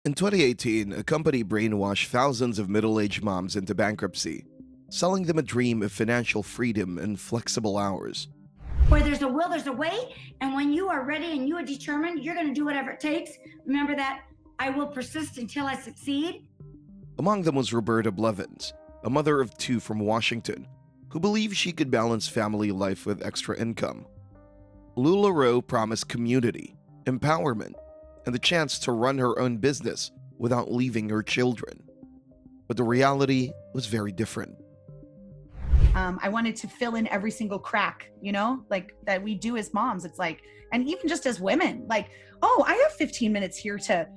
In 2018, a company brainwashed thousands of middle-aged moms into bankruptcy, selling them a dream of financial freedom and flexible hours. Where there's a will, there's a way. And when you are ready and you are determined, you're going to do whatever it takes. Remember that I will persist until I succeed. Among them was Roberta Blevins, a mother of two from Washington, who believed she could balance family life with extra income. LuLaRoe promised community, empowerment, and the chance to run her own business without leaving her children. But the reality was very different. I wanted to fill in every single crack, like that we do as moms. It's like, and even just as women, like, oh, I have 15 minutes here to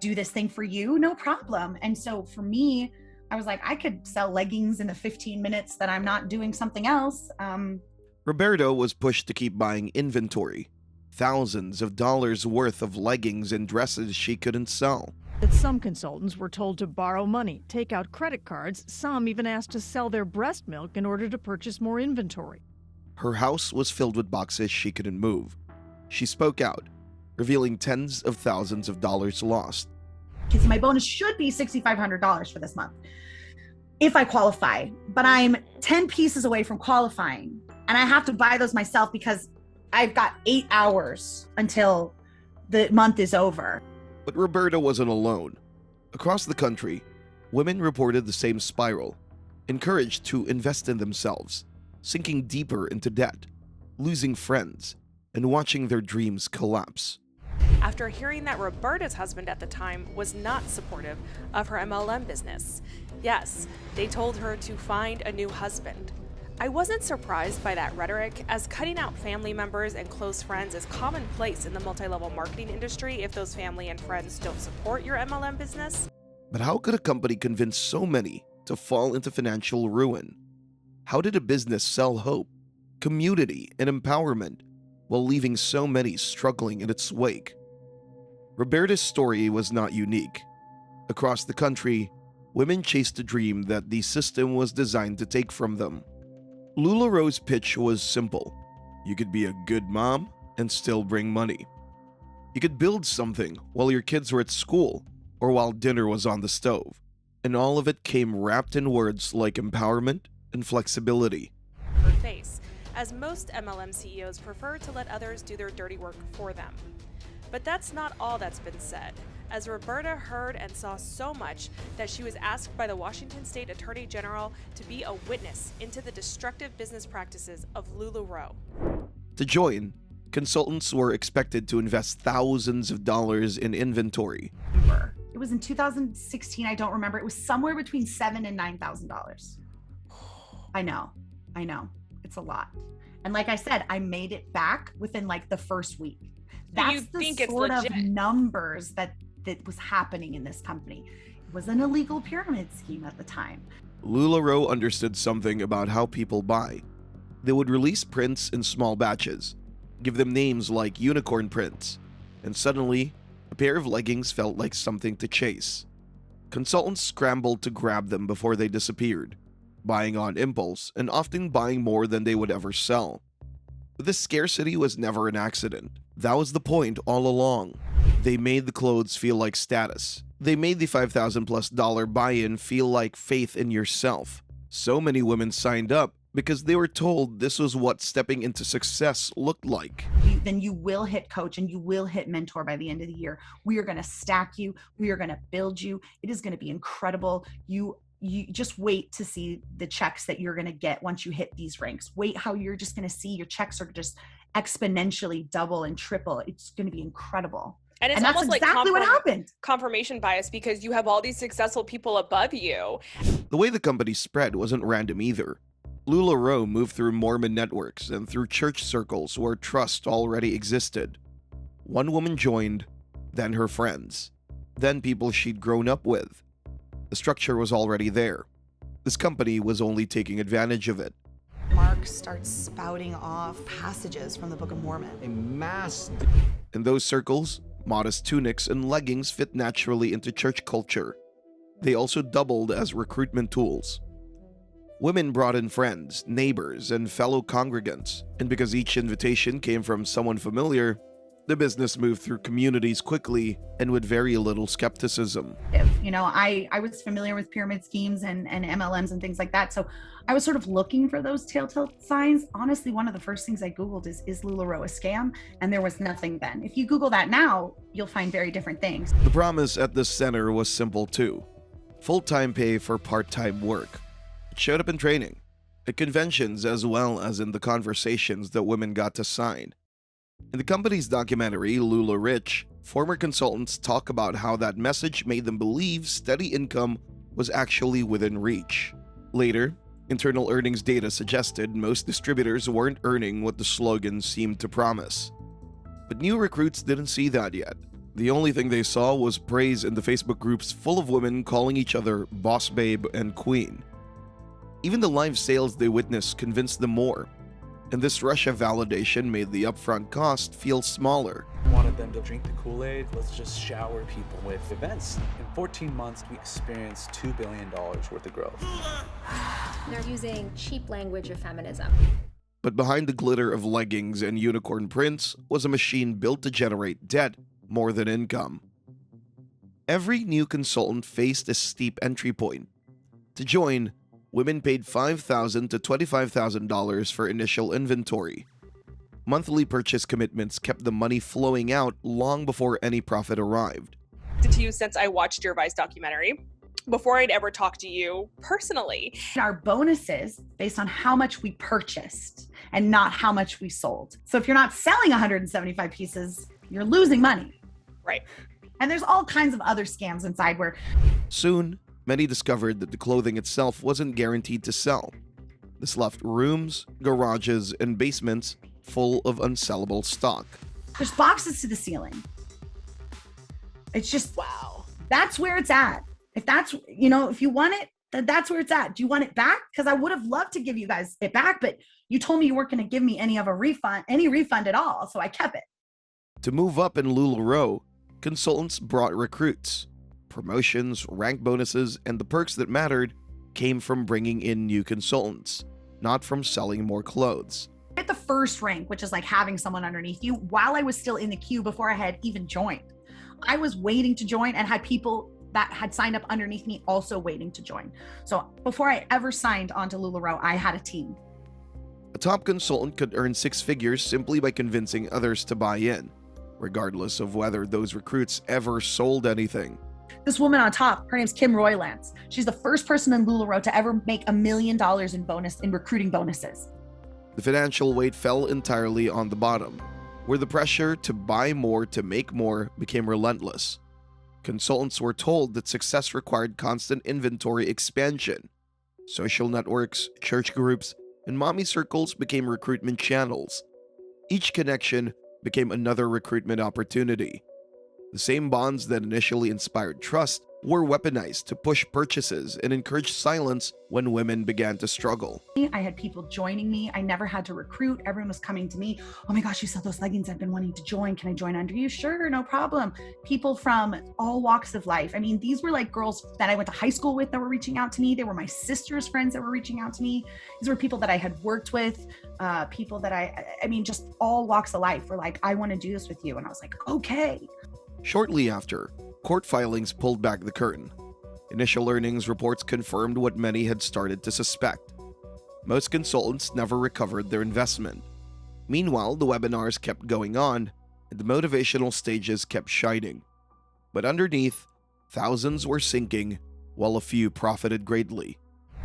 do this thing for you, no problem. And so for me, I was like, I could sell leggings in the 15 minutes that I'm not doing something else. Roberto was pushed to keep buying inventory, thousands of dollars worth of leggings and dresses she couldn't sell. That some consultants were told to borrow money, take out credit cards, some even asked to sell their breast milk in order to purchase more inventory. Her house was filled with boxes she couldn't move. She spoke out, revealing tens of thousands of dollars lost. Because my bonus should be $6,500 for this month if I qualify, but I'm 10 pieces away from qualifying, and I have to buy those myself because I've got 8 hours until the month is over. But Roberta wasn't alone. Across the country, women reported the same spiral, encouraged to invest in themselves, sinking deeper into debt, losing friends, and watching their dreams collapse. After hearing that Roberta's husband at the time was not supportive of her MLM business. Yes, they told her to find a new husband. I wasn't surprised by that rhetoric, as cutting out family members and close friends is commonplace in the multi-level marketing industry if those family and friends don't support your MLM business. But how could a company convince so many to fall into financial ruin? How did a business sell hope, community, and empowerment while leaving so many struggling in its wake? Roberta's story was not unique. Across the country, women chased a dream that the system was designed to take from them. LuLaRoe's pitch was simple. You could be a good mom and still bring money. You could build something while your kids were at school or while dinner was on the stove. And all of it came wrapped in words like empowerment and flexibility. Her face, as most MLM CEOs prefer to let others do their dirty work for them. But that's not all that's been said, as Roberta heard and saw so much that she was asked by the Washington State Attorney General to be a witness into the destructive business practices of LuLaRoe. To join, consultants were expected to invest thousands of dollars in inventory. It was in 2016, I don't remember. It was somewhere between $7,000 and $9,000. I know. It's a lot. And like I said, I made it back within like the first week. That's the sort of numbers that was happening in this company. It was an illegal pyramid scheme at the time. LuLaRoe understood something about how people buy. They would release prints in small batches, give them names like unicorn prints, and suddenly, a pair of leggings felt like something to chase. Consultants scrambled to grab them before they disappeared, buying on impulse and often buying more than they would ever sell. But this scarcity was never an accident. That was the point all along. They made the clothes feel like status. They made the $5,000+ buy-in feel like faith in yourself. So many women signed up because they were told this was what stepping into success looked like. Then you will hit coach and you will hit mentor by the end of the year. We are going to stack you. We are going to build you. It is going to be incredible. You just wait to see the checks that you're going to get once you hit these ranks. Wait how you're just going to see your checks are just exponentially double and triple. It's going to be incredible. And that's almost exactly like what happened. Confirmation bias, because you have all these successful people above you. The way the company spread wasn't random either. LuLaRoe moved through Mormon networks and through church circles where trust already existed. One woman joined, then her friends, then people she'd grown up with. The structure was already there. This company was only taking advantage of it. Mark starts spouting off passages from the Book of Mormon. In those circles, modest tunics and leggings fit naturally into church culture. They also doubled as recruitment tools. Women brought in friends, neighbors, and fellow congregants, and because each invitation came from someone familiar, The business moved through communities quickly and with very little skepticism. I was familiar with pyramid schemes and MLMs and things like that. So I was sort of looking for those telltale signs. Honestly, one of the first things I Googled is LuLaRoe a scam? And there was nothing then. If you Google that now, you'll find very different things. The promise at the center was simple too. Full-time pay for part-time work. It showed up in training, at conventions, as well as in the conversations that women got to sign. In the company's documentary, Lula Rich, former consultants talk about how that message made them believe steady income was actually within reach. Later, internal earnings data suggested most distributors weren't earning what the slogan seemed to promise. But new recruits didn't see that yet. The only thing they saw was praise in the Facebook groups full of women calling each other boss babe and queen. Even the live sales they witnessed convinced them more. And this rush of validation made the upfront cost feel smaller. Wanted them to drink the Kool-Aid. Let's just shower people with events. In 14 months, we experienced $2 billion worth of growth. They're using cheap language of feminism. But behind the glitter of leggings and unicorn prints was a machine built to generate debt more than income. Every new consultant faced a steep entry point. To join, women paid $5,000 to $25,000 for initial inventory. Monthly purchase commitments kept the money flowing out long before any profit arrived. To you since I watched your Vice documentary, before I'd ever talked to you personally. Our bonuses based on how much we purchased and not how much we sold. So if you're not selling 175 pieces, you're losing money. Right. And there's all kinds of other scams inside where Soon, many discovered that the clothing itself wasn't guaranteed to sell. This left rooms, garages, and basements full of unsellable stock. there's boxes to the ceiling. It's just, Wow. that's where it's at. If that's, if you want it, then that's where it's at. Do you want it back? Because I would have loved to give you guys it back, but you told me you weren't going to give me any refund at all. So I kept it. To move up in LuLaRoe, consultants brought recruits. Promotions, rank bonuses, and the perks that mattered came from bringing in new consultants, not from selling more clothes. At the first rank, which is like having someone underneath you, while I was still in the queue before I had even joined. I was waiting to join and had people that had signed up underneath me also waiting to join. So before I ever signed onto LuLaRoe, I had a team. A top consultant could earn six figures simply by convincing others to buy in, regardless of whether those recruits ever sold anything. This woman on top, her name's Kim Roylance. She's the first person in LuLaRoe to ever make $1 million in recruiting bonuses. The financial weight fell entirely on the bottom, where the pressure to buy more to make more became relentless. Consultants were told that success required constant inventory expansion. Social networks, church groups, and mommy circles became recruitment channels. Each connection became another recruitment opportunity. The same bonds that initially inspired trust were weaponized to push purchases and encourage silence when women began to struggle. I had people joining me. I never had to recruit. Everyone was coming to me. Oh my gosh, you sell those leggings. I've been wanting to join. Can I join under you? Sure, no problem. People from all walks of life. I mean, these were like girls that I went to high school with that were reaching out to me. They were my sister's friends that were reaching out to me. These were people that I had worked with, people that I mean, just all walks of life were like, I want to do this with you. And I was like, okay. Shortly after, court filings pulled back the curtain. Initial earnings reports confirmed what many had started to suspect. Most consultants never recovered their investment. Meanwhile, the webinars kept going on, and the motivational stages kept shining. But underneath, thousands were sinking, while a few profited greatly.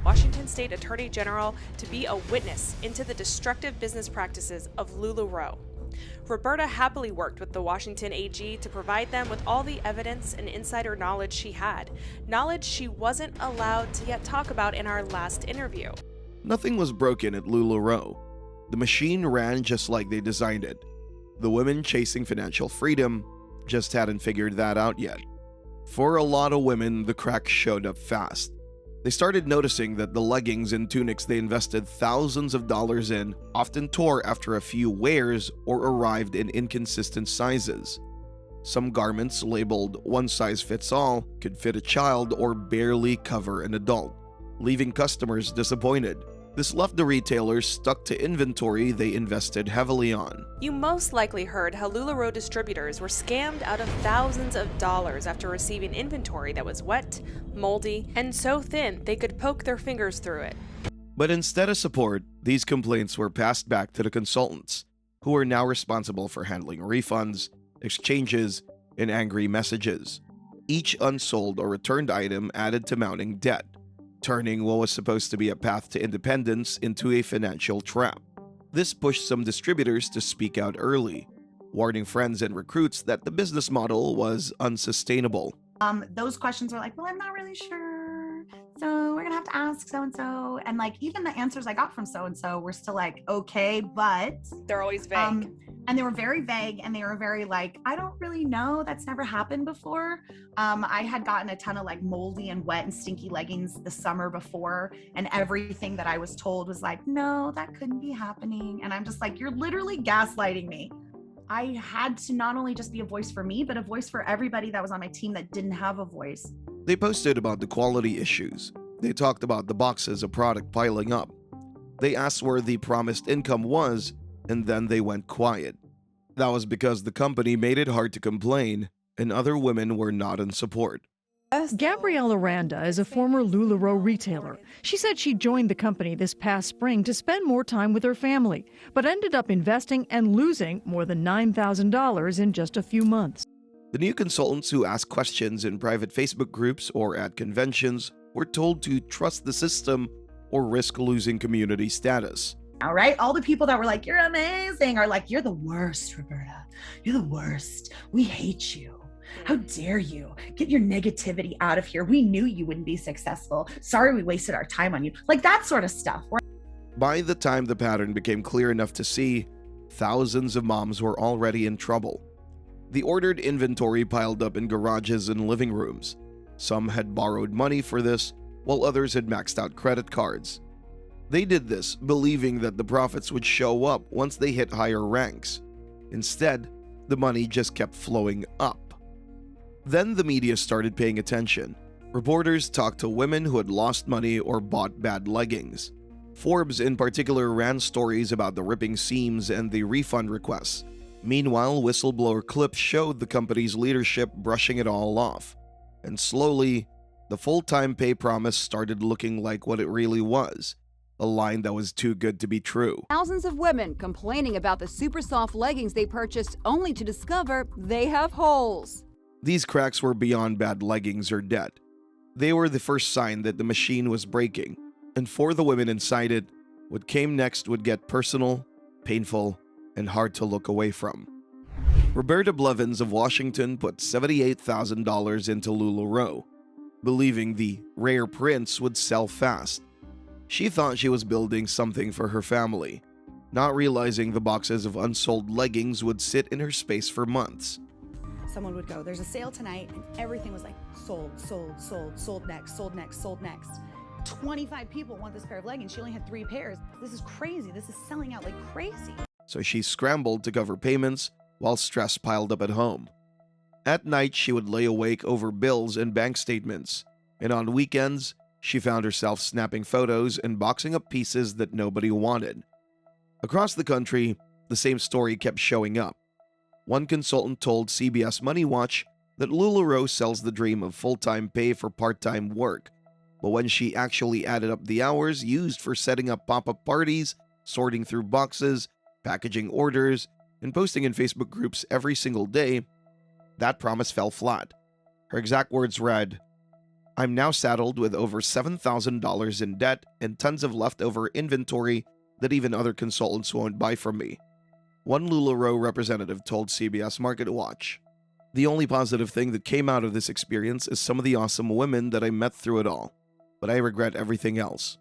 Washington State Attorney General to be a witness into the destructive business practices of LuLaRoe. Roberta happily worked with the Washington AG to provide them with all the evidence and insider knowledge she had, knowledge she wasn't allowed to yet talk about in our last interview. Nothing was broken at LuLaRoe. The machine ran just like they designed it. The women chasing financial freedom just hadn't figured that out yet. For a lot of women, the cracks showed up fast. They started noticing that the leggings and tunics they invested thousands of dollars in often tore after a few wears or arrived in inconsistent sizes. Some garments labeled one size fits all could fit a child or barely cover an adult, leaving customers disappointed. This left the retailers stuck to inventory they invested heavily on. You most likely heard how LuLaRoe distributors were scammed out of thousands of dollars after receiving inventory that was wet, moldy, and so thin they could poke their fingers through it. But instead of support, these complaints were passed back to the consultants, who were now responsible for handling refunds, exchanges, and angry messages. Each unsold or returned item added to mounting debt, turning what was supposed to be a path to independence into a financial trap. This pushed some distributors to speak out early, warning friends and recruits that the business model was unsustainable. Those questions are like, well, I'm not really sure. So we're gonna have to ask so-and-so. And like, even the answers I got from so-and-so were still like, okay, but They're always vague. and they were very vague, and they were very like, I don't really know. That's never happened before. I had gotten a ton of like moldy and wet and stinky leggings the summer before, and everything that I was told was like, no, that couldn't be happening. And I'm just like, you're literally gaslighting me. I had to not only just be a voice for me, but a voice for everybody that was on my team that didn't have a voice. They posted about the quality issues. They talked about the boxes of product piling up. They asked where the promised income was, and then they went quiet. That was because the company made it hard to complain, and other women were not in support. Gabrielle Aranda is a former LuLaRoe retailer. She said she joined the company this past spring to spend more time with her family, but ended up investing and losing more than $9,000 in just a few months. The new consultants who asked questions in private Facebook groups or at conventions were told to trust the system or risk losing community status. All right. All the people that were like, you're amazing, are like, you're the worst, Roberta. You're the worst. We hate you. How dare you? Get your negativity out of here. We knew you wouldn't be successful. Sorry we wasted our time on you. Like that sort of stuff. By the time the pattern became clear enough to see, thousands of moms were already in trouble. The ordered inventory piled up in garages and living rooms. Some had borrowed money for this, while others had maxed out credit cards. They did this believing that the profits would show up once they hit higher ranks. Instead, the money just kept flowing up. Then the media started paying attention. Reporters talked to women who had lost money or bought bad leggings. Forbes in particular ran stories about the ripping seams and the refund requests. Meanwhile, whistleblower clips showed the company's leadership brushing it all off. And slowly, the full-time pay promise started looking like what it really was. A line that was too good to be true. Thousands of women complaining about the super soft leggings they purchased only to discover they have holes. These cracks were beyond bad leggings or debt. They were the first sign that the machine was breaking. And for the women inside it, what came next would get personal, painful, and hard to look away from. Roberta Blevins of Washington put $78,000 into LuLaRoe, believing the rare prints would sell fast. She thought she was building something for her family, not realizing the boxes of unsold leggings would sit in her space for months. Someone would go, there's a sale tonight, and everything was like sold, sold, sold, sold next, sold next, sold next. 25 people want this pair of leggings. She only had 3 pairs. This is crazy. This is selling out like crazy. So she scrambled to cover payments while stress piled up at home. At night, she would lay awake over bills and bank statements, and on weekends, she found herself snapping photos and boxing up pieces that nobody wanted. Across the country, the same story kept showing up. One consultant told CBS Money Watch that LuLaRoe sells the dream of full-time pay for part-time work, but when she actually added up the hours used for setting up pop-up parties, sorting through boxes, packaging orders, and posting in Facebook groups every single day, that promise fell flat. Her exact words read, "I'm now saddled with over $7,000 in debt and tons of leftover inventory that even other consultants won't buy from me." One LuLaRoe representative told CBS Market Watch, "The only positive thing that came out of this experience is some of the awesome women that I met through it all, but I regret everything else."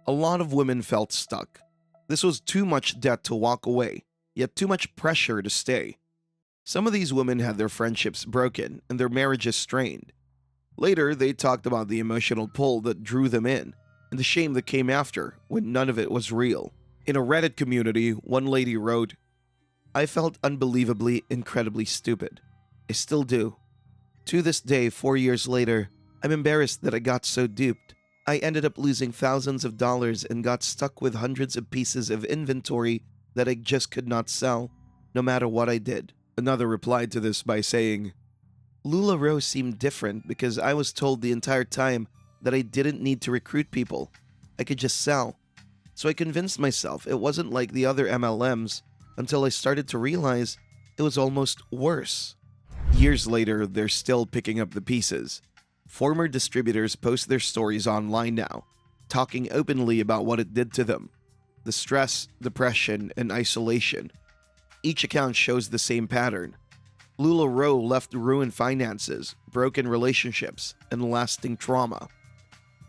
A lot of women felt stuck. This was too much debt to walk away, yet too much pressure to stay. Some of these women had their friendships broken and their marriages strained. Later, they talked about the emotional pull that drew them in and the shame that came after when none of it was real. In a Reddit community, one lady wrote, "I felt unbelievably, incredibly stupid. I still do. To this day, 4 years later, I'm embarrassed that I got so duped. I ended up losing thousands of dollars and got stuck with hundreds of pieces of inventory that I just could not sell, no matter what I did. Another replied to this by saying, LuLaRoe seemed different because I was told the entire time that I didn't need to recruit people. I could just sell. So I convinced myself it wasn't like the other MLMs until I started to realize it was almost worse. Years later, they're still picking up the pieces. Former distributors post their stories online now, talking openly about what it did to them. The stress, depression, and isolation. Each account shows the same pattern. LuLaRoe left ruined finances, broken relationships, and lasting trauma.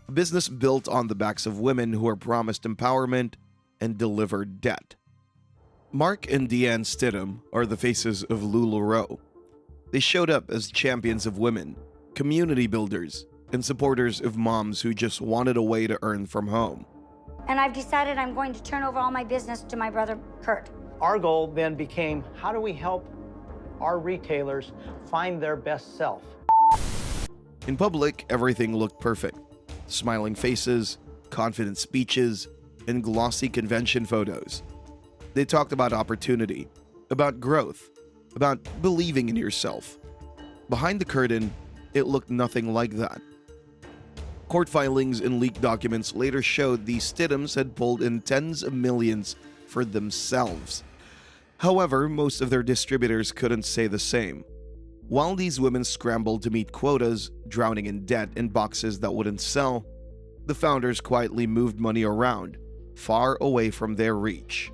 A business built on the backs of women who are promised empowerment and delivered debt. Mark and Deanne Stidham are the faces of LuLaRoe. They showed up as champions of women, community builders, and supporters of moms who just wanted a way to earn from home. And I've decided I'm going to turn over all my business to my brother, Kurt. Our goal then became, how do we help our retailers find their best self? In public, everything looked perfect. Smiling faces, confident speeches, and glossy convention photos. They talked about opportunity, about growth, about believing in yourself. Behind the curtain, it looked nothing like that. Court filings and leaked documents later showed the Stidhams had pulled in tens of millions for themselves. However, most of their distributors couldn't say the same. While these women scrambled to meet quotas, drowning in debt and boxes that wouldn't sell, the founders quietly moved money around, far away from their reach.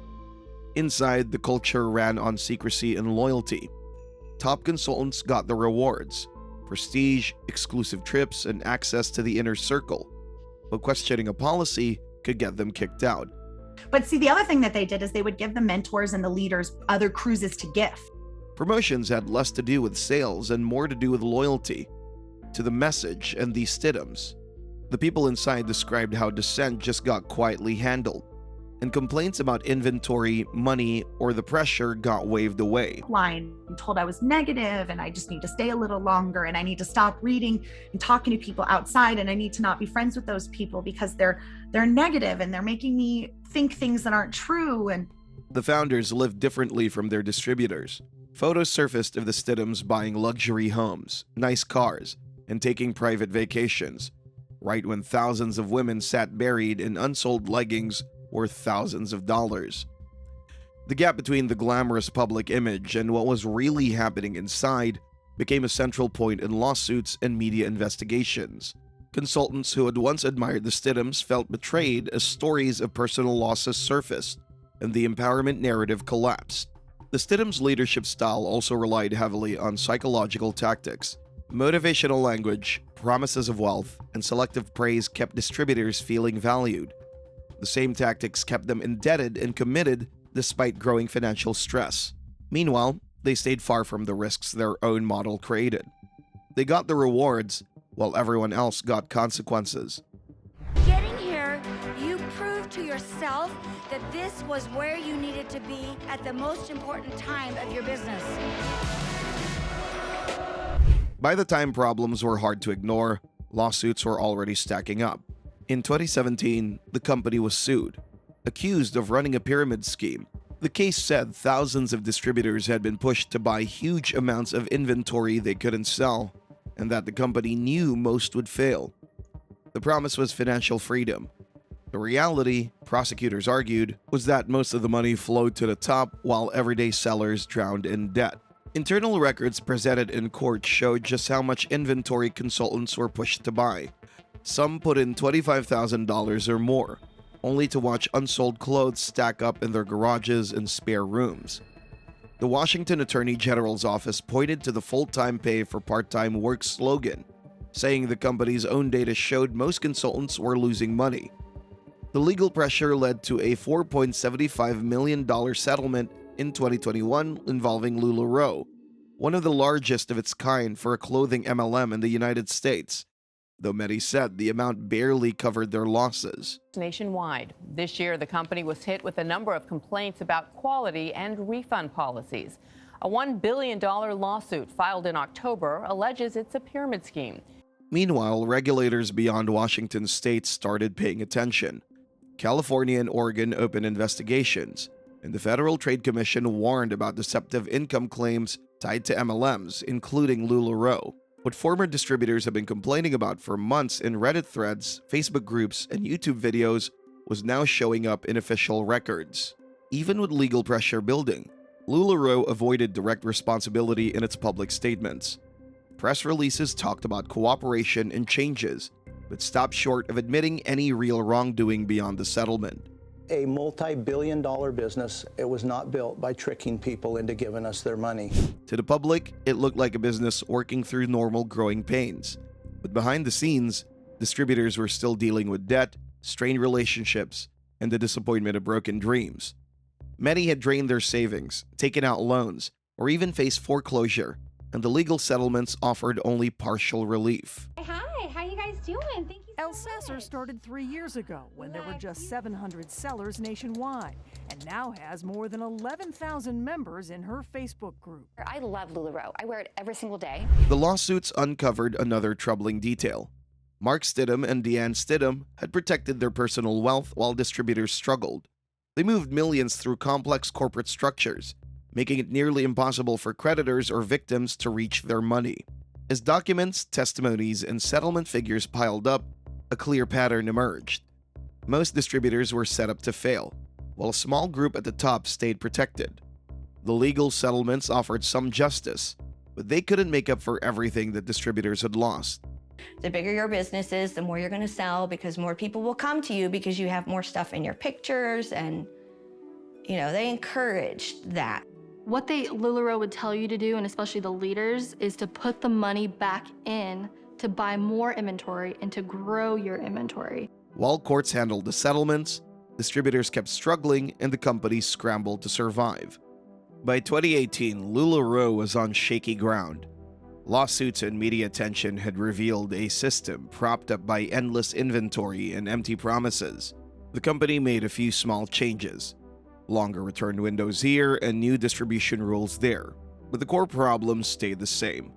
Inside, the culture ran on secrecy and loyalty. Top consultants got the rewards: prestige, exclusive trips, and access to the inner circle. But questioning a policy could get them kicked out. But see, the other thing that they did is they would give the mentors and the leaders other cruises to gift. Promotions had less to do with sales and more to do with loyalty to the message and the Stidhams. The people inside described how dissent just got quietly handled, and complaints about inventory, money, or the pressure got waved away. Line told I was negative and I just need to stay a little longer and I need to stop reading and talking to people outside and I need to not be friends with those people because they're negative and they're making me think things that aren't true. And the founders lived differently from their distributors. Photos surfaced of the Stidhams buying luxury homes, nice cars, and taking private vacations, right when thousands of women sat buried in unsold leggings worth thousands of dollars. The gap between the glamorous public image and what was really happening inside became a central point in lawsuits and media investigations. Consultants who had once admired the Stidhams felt betrayed as stories of personal losses surfaced, and the empowerment narrative collapsed. The Stidhams' leadership style also relied heavily on psychological tactics. Motivational language, promises of wealth, and selective praise kept distributors feeling valued. The same tactics kept them indebted and committed despite growing financial stress. Meanwhile, they stayed far from the risks their own model created. They got the rewards, while everyone else got consequences. Getting here, you proved to yourself that this was where you needed to be at the most important time of your business. By the time problems were hard to ignore, lawsuits were already stacking up. In 2017, the company was sued, accused of running a pyramid scheme. The case said thousands of distributors had been pushed to buy huge amounts of inventory they couldn't sell, and that the company knew most would fail. The promise was financial freedom. The reality, prosecutors argued, was that most of the money flowed to the top while everyday sellers drowned in debt. Internal records presented in court showed just how much inventory consultants were pushed to buy. Some put in $25,000 or more, only to watch unsold clothes stack up in their garages and spare rooms. The Washington Attorney General's office pointed to the full-time pay for part-time work slogan, saying the company's own data showed most consultants were losing money. The legal pressure led to a $4.75 million settlement in 2021 involving LuLaRoe, one of the largest of its kind for a clothing MLM in the United States, though many said the amount barely covered their losses. Nationwide, this year the company was hit with a number of complaints about quality and refund policies. A $1 billion lawsuit filed in October alleges it's a pyramid scheme. Meanwhile, regulators beyond Washington state started paying attention. California and Oregon opened investigations, and the Federal Trade Commission warned about deceptive income claims tied to MLMs, including LuLaRoe. What former distributors have been complaining about for months in Reddit threads, Facebook groups, and YouTube videos was now showing up in official records. Even with legal pressure building, LuLaRoe avoided direct responsibility in its public statements. Press releases talked about cooperation and changes, but stopped short of admitting any real wrongdoing beyond the settlement. A multi-billion-dollar business, it was not built by tricking people into giving us their money. To the public, it looked like a business working through normal growing pains. But behind the scenes, distributors were still dealing with debt, strained relationships, and the disappointment of broken dreams. Many had drained their savings, taken out loans, or even faced foreclosure, and the legal settlements offered only partial relief. Hi, how you guys doing? Thank you so El Sasser much. started 3 years ago when there were just 700 sellers nationwide, and now has more than 11,000 members in her Facebook group. I love LuLaRoe. I wear it every single day. The lawsuits uncovered another troubling detail. Mark Stidham and Deanne Stidham had protected their personal wealth while distributors struggled. They moved millions through complex corporate structures, making it nearly impossible for creditors or victims to reach their money. As documents, testimonies, and settlement figures piled up, a clear pattern emerged. Most distributors were set up to fail, while a small group at the top stayed protected. The legal settlements offered some justice, but they couldn't make up for everything that distributors had lost. The bigger your business is, the more you're going to sell because more people will come to you because you have more stuff in your pictures, and they encouraged that. What LuLaRoe would tell you to do, and especially the leaders, is to put the money back in to buy more inventory and to grow your inventory. While courts handled the settlements, distributors kept struggling and the companies scrambled to survive. By 2018, LuLaRoe was on shaky ground. Lawsuits and media attention had revealed a system propped up by endless inventory and empty promises. The company made a few small changes. Longer return windows here and new distribution rules there, but the core problems stayed the same.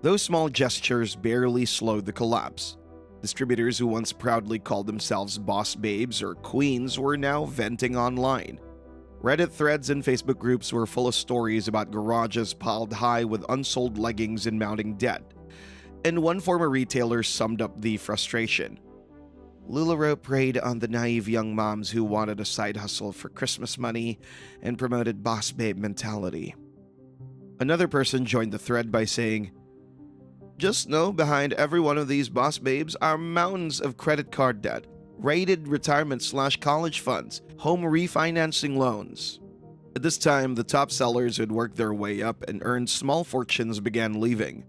Those small gestures barely slowed the collapse. Distributors who once proudly called themselves boss babes or queens were now venting online. Reddit threads and Facebook groups were full of stories about garages piled high with unsold leggings and mounting debt. And one former retailer summed up the frustration. LuLaRoe preyed on the naive young moms who wanted a side hustle for Christmas money and promoted boss babe mentality. Another person joined the thread by saying, "Just know behind every one of these boss babes are mountains of credit card debt, rated retirement/college funds, home refinancing loans." At this time, the top sellers who had worked their way up and earned small fortunes began leaving.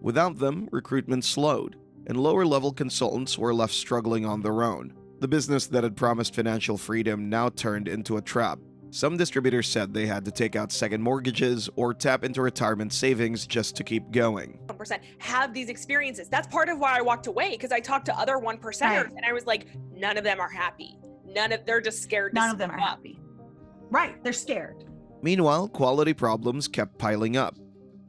Without them, recruitment slowed, and lower-level consultants were left struggling on their own. The business that had promised financial freedom now turned into a trap. Some distributors said they had to take out second mortgages or tap into retirement savings just to keep going. 1% have these experiences. That's part of why I walked away, because I talked to other 1%ers and I was like, none of them are happy. They're just scared. None of them are happy. Right, they're scared. Meanwhile, quality problems kept piling up.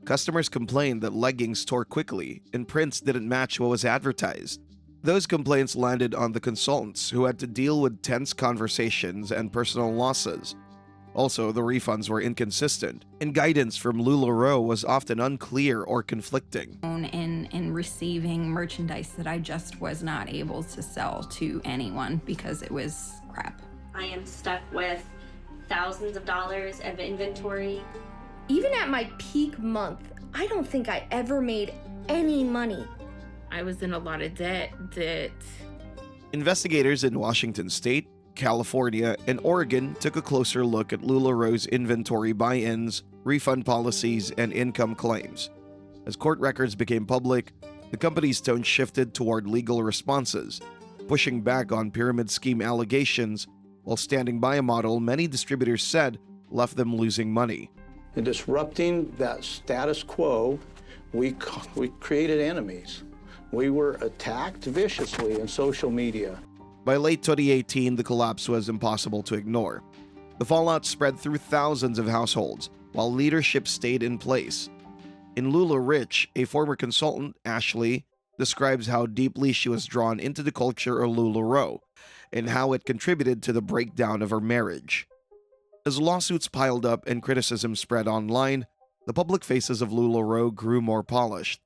Customers complained that leggings tore quickly and prints didn't match what was advertised. Those complaints landed on the consultants, who had to deal with tense conversations and personal losses. Also, the refunds were inconsistent, and guidance from LuLaRoe was often unclear or conflicting. In receiving merchandise that I just was not able to sell to anyone because it was crap. I am stuck with thousands of dollars of inventory. Even at my peak month, I don't think I ever made any money. I was in a lot of debt that... Investigators in Washington State, California, and Oregon took a closer look at LuLaRoe's inventory buy-ins, refund policies, and income claims. As court records became public, the company's tone shifted toward legal responses, pushing back on pyramid scheme allegations while standing by a model many distributors said left them losing money. In disrupting that status quo, we created enemies. We were attacked viciously in social media. By late 2018, the collapse was impossible to ignore. The fallout spread through thousands of households, while leadership stayed in place. In Lula Rich, a former consultant, Ashley, describes how deeply she was drawn into the culture of LuLaRoe and how it contributed to the breakdown of her marriage. As lawsuits piled up and criticism spread online, the public faces of LuLaRoe grew more polished.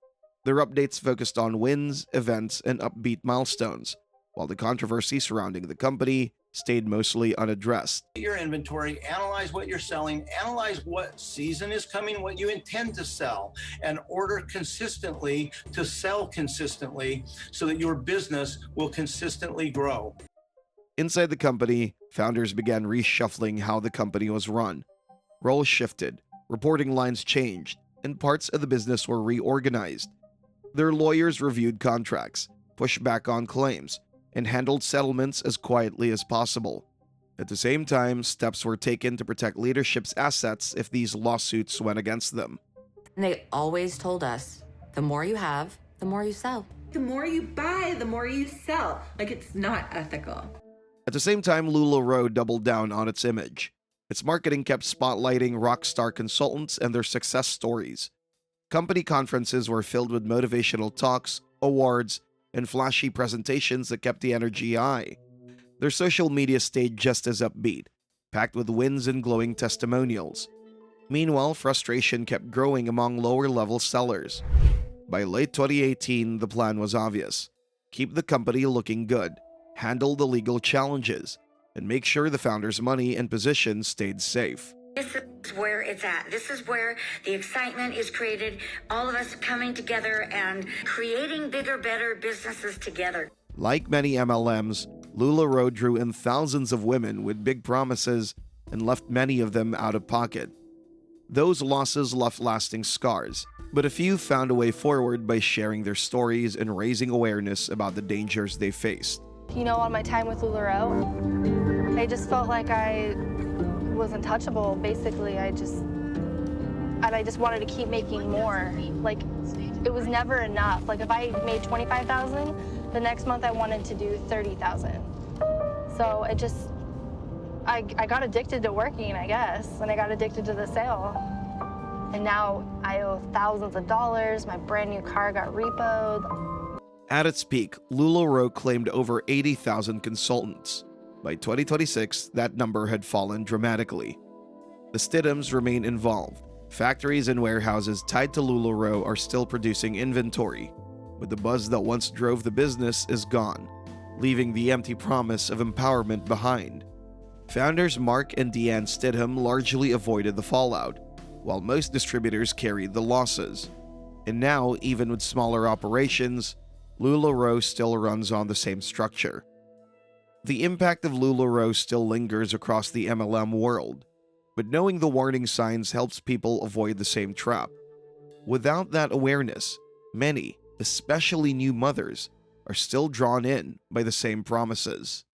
Their updates focused on wins, events, and upbeat milestones, while the controversy surrounding the company stayed mostly unaddressed. Your inventory, analyze what you're selling, analyze what season is coming, what you intend to sell, and order consistently to sell consistently so that your business will consistently grow. Inside the company, founders began reshuffling how the company was run. Roles shifted, reporting lines changed, and parts of the business were reorganized. Their lawyers reviewed contracts, pushed back on claims, and handled settlements as quietly as possible. At the same time, steps were taken to protect leadership's assets if these lawsuits went against them. And they always told us, the more you have, the more you sell. The more you buy, the more you sell. Like, it's not ethical. At the same time, LuLaRoe doubled down on its image. Its marketing kept spotlighting rock star consultants and their success stories. Company conferences were filled with motivational talks, awards, and flashy presentations that kept the energy high. Their social media stayed just as upbeat, packed with wins and glowing testimonials. Meanwhile, frustration kept growing among lower-level sellers. By late 2018, the plan was obvious. Keep the company looking good, handle the legal challenges, and make sure the founders' money and positions stayed safe. This is where it's at. This is where the excitement is created. All of us coming together and creating bigger, better businesses together. Like many MLMs, LuLaRoe drew in thousands of women with big promises and left many of them out of pocket. Those losses left lasting scars, but a few found a way forward by sharing their stories and raising awareness about the dangers they faced. You know, on my time with LuLaRoe, I just felt like I was untouchable, basically. I just wanted to keep making more. Like, it was never enough. Like, if I made $25,000, the next month I wanted to do $30,000. So I got addicted to working, I guess, and I got addicted to the sale. And now I owe thousands of dollars. My brand new car got repoed. At its peak, LuLaRoe claimed over 80,000 consultants. By 2026, that number had fallen dramatically. The Stidhams remain involved. Factories and warehouses tied to LuLaRoe are still producing inventory, but the buzz that once drove the business is gone, leaving the empty promise of empowerment behind. Founders Mark and Deanne Stidham largely avoided the fallout, while most distributors carried the losses. And now, even with smaller operations, LuLaRoe still runs on the same structure. The impact of LuLaRoe still lingers across the MLM world, but knowing the warning signs helps people avoid the same trap. Without that awareness, many, especially new mothers, are still drawn in by the same promises.